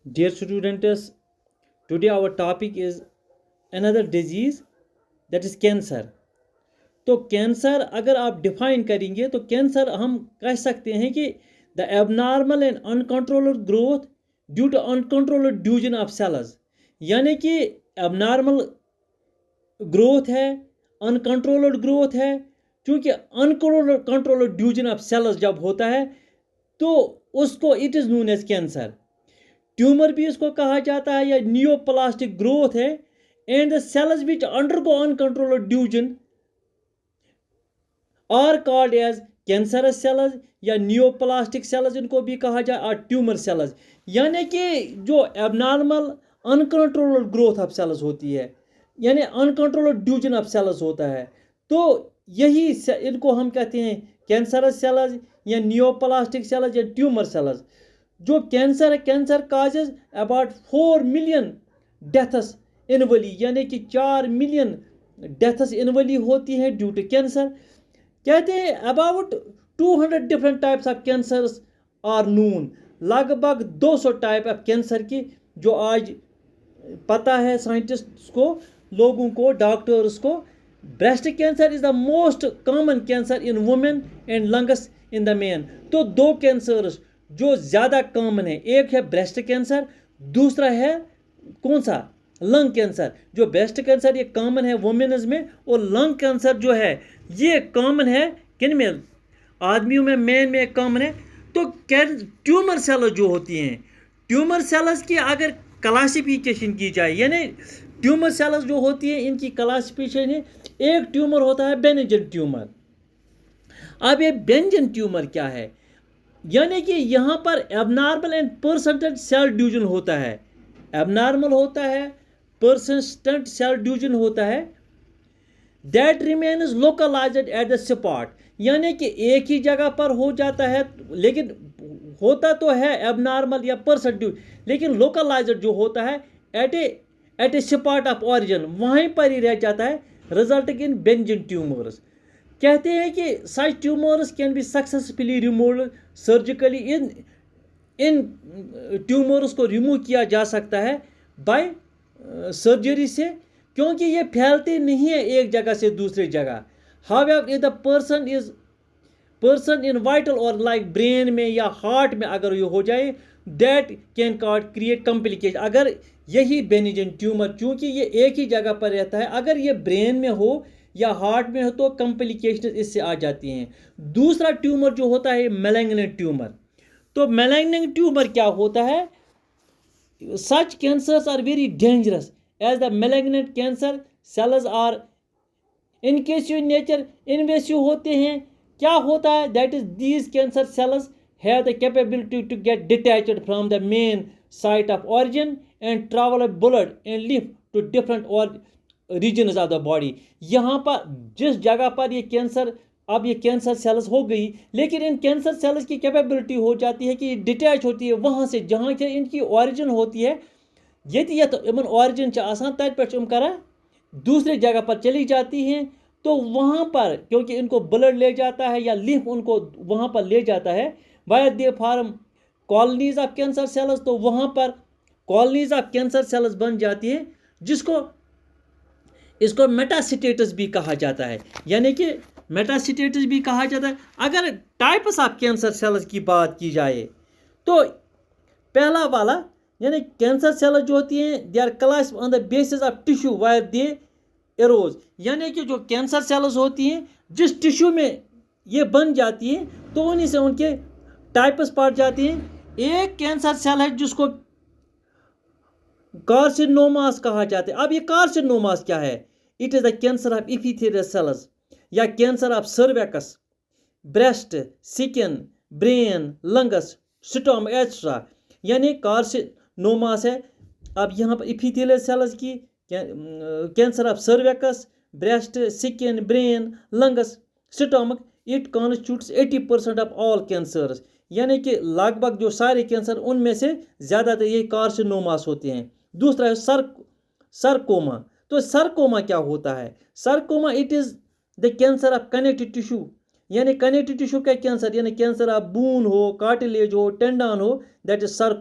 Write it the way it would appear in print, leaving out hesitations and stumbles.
Dear students, today our topic is another disease, that is cancer. तो cancer अगर आप define करेंगे तो कैंसर हम कह सकते हैं कि the abnormal and uncontrolled growth due to uncontrolled division of cells, यानी कि एबनॉर्मल ग्रोथ है, अनकंट्रोल्ड ग्रोथ है। क्योंकि अनकंट्रोल्ड डिवीजन ऑफ सेल्स जब होता है तो उसको it is known as cancer. Tumour भी इसको कहा जाता है, या नियोप्लास्टिक ग्रोथ है। And the cells which undergo uncontrolled division are called as cancerous cells या नियोप्लास्टिक सेल्स, इनको भी कहा जाए, और ट्यूमर सेल्स। यानी कि जो abnormal uncontrolled growth of cells होती है, यानी अनकंट्रोल्ड डिवीजन ऑफ सेल्स होता है, तो यही इनको हम कहते हैं कैंसरस सेल्स या नियोप्लास्टिक सेल्स या ट्यूमर सेल्स। जो कैंसर है, cancer causes about 4 million deaths annually, यानी कि 4 मिलियन डेथस एनुअली होती है ड्यू टू कैंसर। कहते हैं about 200 different types of cancers are known, लगभग 200 टाइप ऑफ कैंसर की जो आज पता है साइंटिस्ट्स को, लोगों को, डॉक्टर्स को। Breast cancer is the most common cancer in women and lungs in the man. तो दो कैंसर्स जो ज़्यादा कॉमन है, एक है ब्रेस्ट कैंसर, दूसरा है कौन सा, लंग कैंसर। जो ब्रेस्ट कैंसर ये कॉमन है वुमेन्स में, और लंग कैंसर जो है ये कॉमन है किन में, आदमियों में, मैन में कॉमन है। तो ट्यूमर सेल्स जो होती हैं, ट्यूमर सेल्स की अगर क्लासिफिकेशन की जाए, यानी ट्यूमर सेल्स जो होती है इनकी क्लासिफिकेशन है। एक ट्यूमर होता है बेनिजन ट्यूमर। अब ये बेनिजन ट्यूमर क्या है, यानी कि यहाँ पर abnormal and persistent cell division होता है। एबनॉर्मल होता है, परसिस्टेंट सेल डिवीजन होता है। That remains localized at the spot, यानी कि एक ही जगह पर हो जाता है, लेकिन होता तो है एबनॉर्मल या परसिस्टेंट, लेकिन लोकलाइज्ड जो होता है at a spot of origin, वहीं पर ही रह जाता है, रिजल्टिंग इन बेनिजन ट्यूमर्स। कहते हैं कि such tumours can be successfully removed surgically. इन ट्यूमर्स को रिमूव किया जा सकता है बाय सर्जरी से, क्योंकि ये फैलते नहीं है एक जगह से दूसरी जगह। However if the person in vital और लाइक ब्रेन में या हार्ट में अगर ये हो जाए, दैट कैन क्रिएट कॉम्प्लिकेशन। अगर यही बेनिजन ट्यूमर, चूँकि ये एक ही जगह पर रहता है, अगर ये ब्रेन में हो या हार्ट में हो तो कॉम्प्लिकेशन इससे आ जाती हैं। दूसरा ट्यूमर जो होता है मैलिग्नेंट ट्यूमर। तो मैलिग्नेंट ट्यूमर क्या होता है, such cancers are very dangerous as the malignant cancer cells are invasive nature, invasive होते हैं। क्या होता है, that is these cancer cells have the capability to get detached from the main site of origin and travel blood and live to different regions of the body. यहाँ पर जिस जगह पर ये कैंसर, अब ये कैंसर सेल्स हो गई, लेकिन इन कैंसर सेल्स की कैपेबिलिटी हो जाती है कि ये डिटैच होती है वहाँ से जहाँ से इनकी ऑरिजिन होती है। यदि ये तो इमन ऑरिजिन आसान तत पे करा दूसरी जगह पर चली जाती हैं, तो वहाँ पर क्योंकि इनको ब्लड ले जाता है या लिम्फ उनको वहाँ पर ले जाता है via they form colonies of cancer cells, तो वहाँ पर कॉलोनीज ऑफ कैंसर सेल्स बन जाती है, इसको मेटास्टेटस भी कहा जाता है, यानी कि मेटास्टेटस भी कहा जाता है। अगर टाइप्स ऑफ कैंसर सेल्स की बात की जाए तो पहला वाला, यानी कैंसर सेल्स जो होती हैं, they are classified on the basis of tissue where they arose, यानी कि जो कैंसर सेल्स होती हैं जिस टिश्यू में ये बन जाती हैं तो उन्हीं से उनके टाइप्स पड़ जाती हैं। एक कैंसर सेल है जिसको कार्सिनोमास कहा जाता है। अब ये कार्सिनोमास क्या है, it is the cancer of epithelial cells या cancer of cervix, breast, skin, brain, lungs, stomach etcetera, यानी कार्सिनोमास है। अब यहाँ पर इपिथेलियल सेल्स की cancer of cervix, breast, skin, brain, lungs, stomach, it constitutes 80% of all cancers, यानी कि लगभग जो सारे कैंसर उनमें से ज़्यादातर ये कार्सिनोमास होते हैं। दूसरा है सरकोमा। तो सरकोमा क्या होता है, sarcoma it is the cancer of connective tissue, यानी कनेक्टिव टिश्यू का कैंसर, यानी कैंसर ऑफ बून हो, कार्टिलेज हो, टेंडन हो, दैट इज सरकोमा।